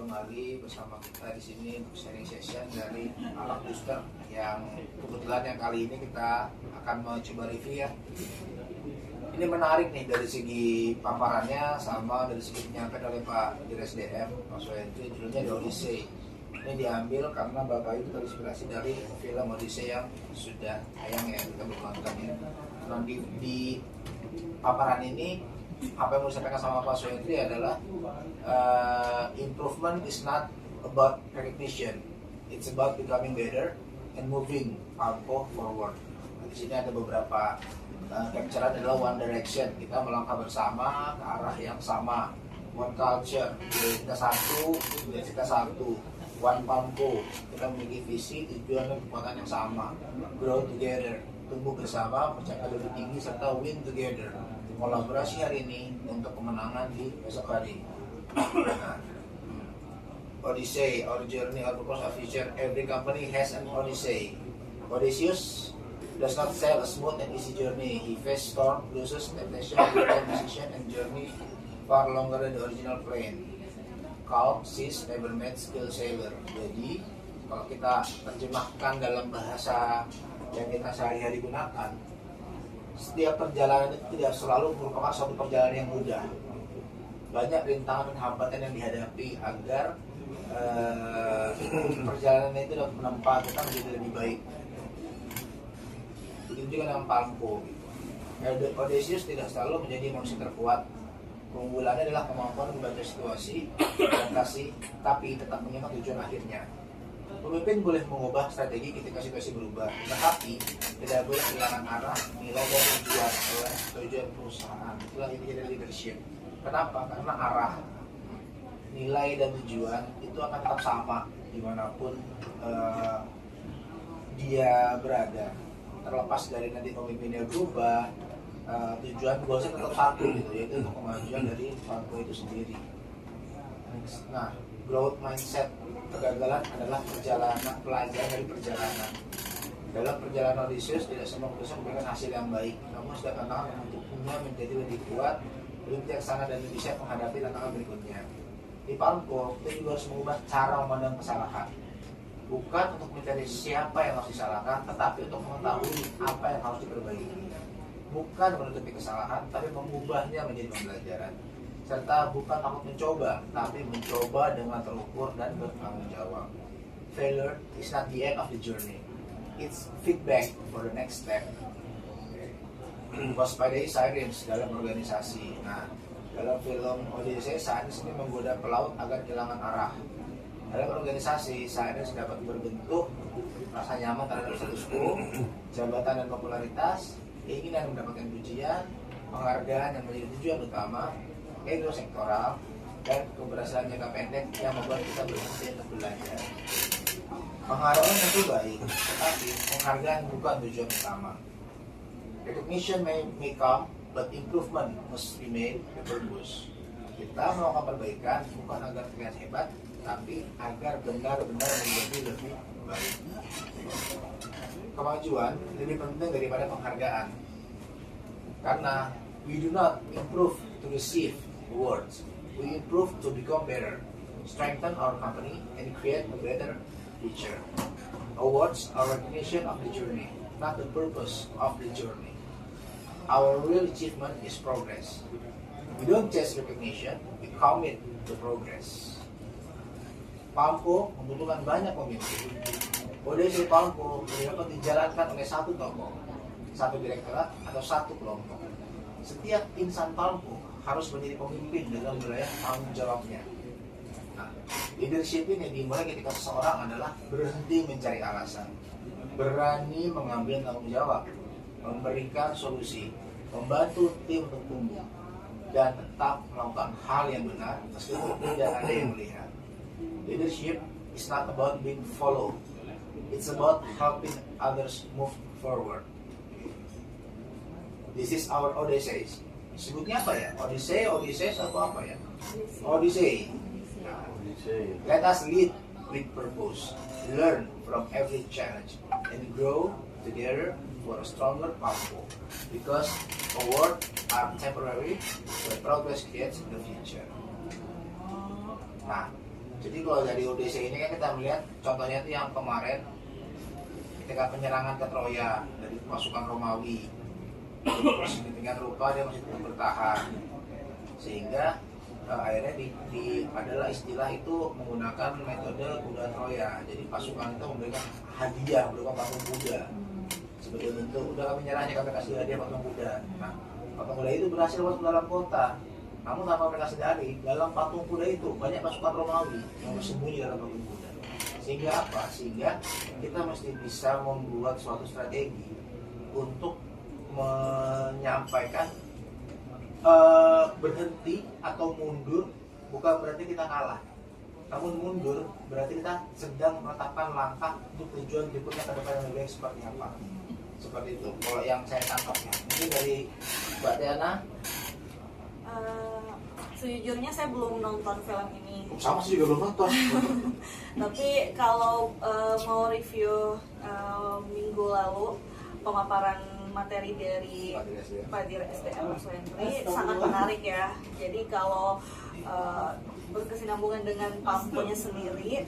kembali bersama kita di sini untuk sharing session dari alat booster yang kebetulan yang kali ini kita akan mencoba review ya. Ini menarik nih dari segi paparannya sama dari segi penyampaian oleh Pak Dirjen SDM Pak Suhendri, judulnya The Odyssey. Ini diambil karena Bapak itu terinspirasi dari film Odyssey yang sudah tayang ya, kita belum nonton ya. Nah di paparan ini apa yang mau disampaikan sama Pak Suhendri adalah improvement is not about recognition, it's about becoming better and moving PALMCO forward. Nah, di sini ada beberapa capture adalah one direction, kita melangkah bersama ke arah yang sama, one culture, kita satu, kita satu, one PALMCO, kita memiliki visi, tujuan dan kekuatan yang sama, grow together, tumbuh bersama, mencapai lebih tinggi serta win together. Kolaborasi hari ini untuk kemenangan di besok hari. Odyssey, our journey, our purpose, our future. Every company has an Odyssey. Odysseus does not sail a smooth and easy journey. He faced storm, bruises, temptation, decision, and journey far longer than the original plan. Calm seas never met skilled sailor. Jadi kalau kita terjemahkan dalam bahasa yang kita sehari-hari gunakan, setiap perjalanan itu tidak selalu merupakan suatu perjalanan yang mudah. Banyak rintangan dan hambatan yang dihadapi agar perjalanan itu dapat menempa kita menjadi lebih baik. Begitu juga dengan PALMCO. Odysseus tidak selalu menjadi manusia terkuat. Keunggulannya adalah kemampuan membaca situasi, adaptasi, tapi tetap menyimak tujuan akhirnya. Pemimpin boleh mengubah strategi ketika situasi berubah, tetapi tidak boleh kehilangan arah, nilai dan tujuan perusahaan. Itulah inti dari leadership. Kenapa? Karena arah, nilai dan tujuan itu akan tetap sama dimanapun dia berada. Terlepas dari nanti pemimpinnya berubah, tujuan goalnya tetap satu gitu, yaitu untuk kemajuan dari PALMCO itu sendiri. Nah, growth mindset, kegagalan adalah perjalanan, pelajaran dari perjalanan. Dalam perjalanan Odysseus tidak semua keputusan memberikan hasil yang baik, namun setiap tantangan membentuknya menjadi lebih kuat, lebih bijaksana dan lebih siap menghadapi tantangan berikutnya. Di PALMCO, kita juga harus mengubah cara memandang kesalahan. Bukan untuk mencari siapa yang harus disalahkan, tetapi untuk mengetahui apa yang harus diperbaiki. Bukan menutupi kesalahan, tapi mengubahnya menjadi pembelajaran. Serta bukan takut mencoba, tapi mencoba dengan terukur dan bertanggung jawab. Failure is not the end of the journey. It's feedback for the next step. Waspadai sirens dalam organisasi. Nah, dalam film Odyssey, sirens ini menggoda pelaut agar kehilangan arah. Dalam organisasi, sirens dapat berbentuk rasa nyaman terhadap status quo, jabatan dan popularitas, keinginan mendapatkan pujian, penghargaan yang menjadi tujuan utama, ego sektoral, dan keberhasilan jangka pendek yang membuat kita berhenti untuk belajar. Penghargaan tentu baik, tetapi penghargaan bukan tujuan utama. Recognition may come, but improvement must remain the purpose. Kita melakukan perbaikan bukan agar terlihat hebat, tapi agar benar-benar menjadi lebih baik. Kemajuan lebih penting daripada penghargaan, karena we do not improve to receive awards. We improve to become better, strengthen our company, and create a better future. Awards are recognition of the journey, not the purpose of the journey. Our real achievement is progress. We don't chase recognition, we commit to progress. PALMCO membutuhkan banyak pemimpin. Odyssey PALMCO dapat dijalankan oleh satu tokoh, satu direktorat, atau satu kelompok. Setiap insan PALMCO harus menjadi pemimpin dalam wilayah tanggung jawabnya. Nah, leadership ini dimulai ketika seseorang adalah berhenti mencari alasan, berani mengambil tanggung jawab, memberikan solusi, membantu tim untuk tumbuh, dan tetap melakukan hal yang benar meskipun tidak ada yang melihat. Leadership is not about being followed, it's about helping others move forward. This is our Odyssey. Sebutnya apa ya? Odyssey atau apa ya? Odyssey. Let us lead with purpose, learn from every challenge, and grow together for a stronger PALMCO. Because awards are temporary, but progress creates the future. Nah, Jadi kalau dari ODC ini kan kita melihat contohnya itu yang kemarin ketika penyerangan ke Troya dari pasukan Romawi, sedemikian rupa dia masih tetap bertahan, sehingga akhirnya adalah istilah itu menggunakan metode kuda Troya. Jadi pasukan itu memberikan hadiah berupa patung kuda sebagai bentuk udah kami nyerahnya, kami kasih hadiah patung kuda. Nah, patung kuda itu berhasil masuk dalam kota. Namun tanpa mereka sadari, dalam patung kuda itu banyak pasukan Romawi yang bersembunyi dalam patung kuda. Sehingga apa? Sehingga kita mesti bisa membuat suatu strategi untuk menyampaikan berhenti atau mundur bukan berarti kita kalah. Namun mundur berarti kita sedang menetapkan langkah untuk tujuan berikutnya ke depan yang lebih baik seperti apa. Seperti itu. Kalau yang saya tangkapnya. Mungkin dari Mbak Tiana. Sejujurnya saya belum nonton film ini. Sama sih juga belum nonton. Tapi kalau mau review minggu lalu pemaparan materi dari Padir SDM Mas Wendri sangat menarik ya. Jadi kalau berkesinambungan dengan Pamponya sendiri,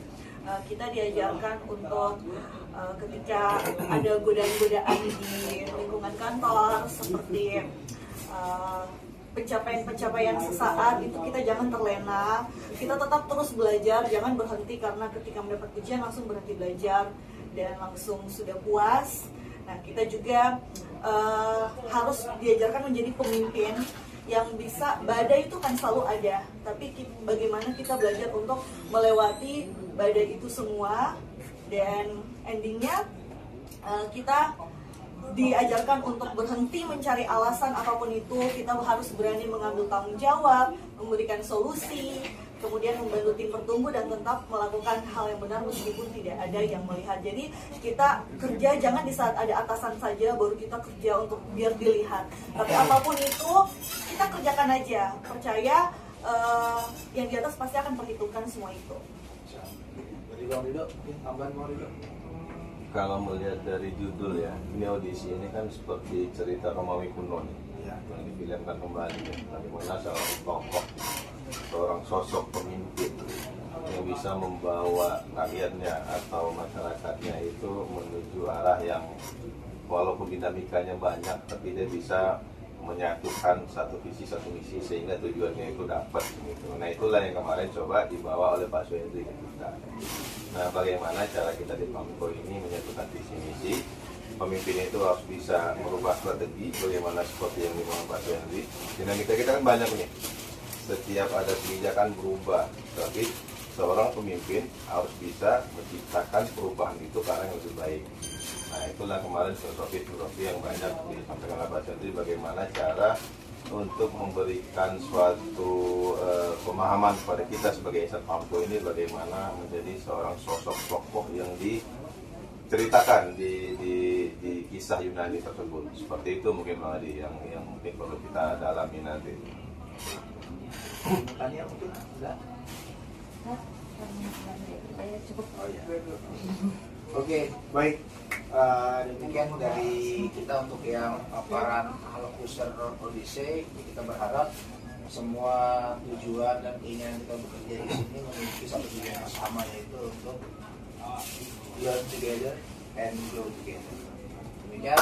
kita diajarkan untuk ketika ada godaan-godaan di lingkungan kantor seperti pencapaian-pencapaian sesaat itu kita jangan terlena, kita tetap terus belajar, jangan berhenti karena ketika mendapat ujian langsung berhenti belajar dan langsung sudah puas. Nah, kita juga harus diajarkan menjadi pemimpin yang bisa, badai itu kan selalu ada, tapi bagaimana kita belajar untuk melewati badai itu semua, dan endingnya kita diajarkan untuk berhenti mencari alasan apapun itu. Kita harus berani mengambil tanggung jawab, memberikan solusi, kemudian membantu tim bertumbuh dan tetap melakukan hal yang benar meskipun tidak ada yang melihat. Jadi kita kerja jangan di saat ada atasan saja baru kita kerja untuk biar dilihat, tapi apapun itu kita kerjakan aja, percaya yang di atas pasti akan perhitungkan semua itu. Dari Bang Rido, mungkin tambahan mau Rido? Kalau melihat dari judul ya, ini audisi ini kan seperti cerita Romawi kuno nih, yang difilmkan kembali ya. Bagaimana seorang tokoh, seorang sosok pemimpin yang bisa membawa rakyatnya atau masyarakatnya itu menuju arah yang walaupun dinamikanya banyak, tapi dia bisa menyatukan satu visi satu misi sehingga tujuannya itu dapat gitu. Nah, itulah yang kemarin coba dibawa oleh Pak Swendri ke kita. Nah, bagaimana cara kita di Pamko ini menyatukan visi misi? Pemimpin itu harus bisa merubah strategi, bagaimana seperti yang dimau Pak Swendri. Dinamika kita kan banyak nih, setiap ada kebijakan berubah, tapi seorang pemimpin harus bisa menciptakan perubahan itu ke arah yang lebih baik. Nah, itulah kemarin filosofi yang banyak disampaikan oleh Pak Swendri, bagaimana cara untuk memberikan suatu pemahaman kepada kita sebagai insan Pamko ini, bagaimana menjadi seorang sosok tokoh yang diceritakan di kisah Yunani tersebut. Seperti itu mungkin Bang Adi yang mungkin perlu kita dalami nanti. Tanya mungkin enggak? Cukup. Oh ya. Oke, baik. Demikian dari kita untuk yang paparan halo user Odyssey. Kita berharap semua tujuan dan keinginan kita bekerja di sini memiliki satu tujuan yang sama, yaitu untuk learn together and grow together. Demikian.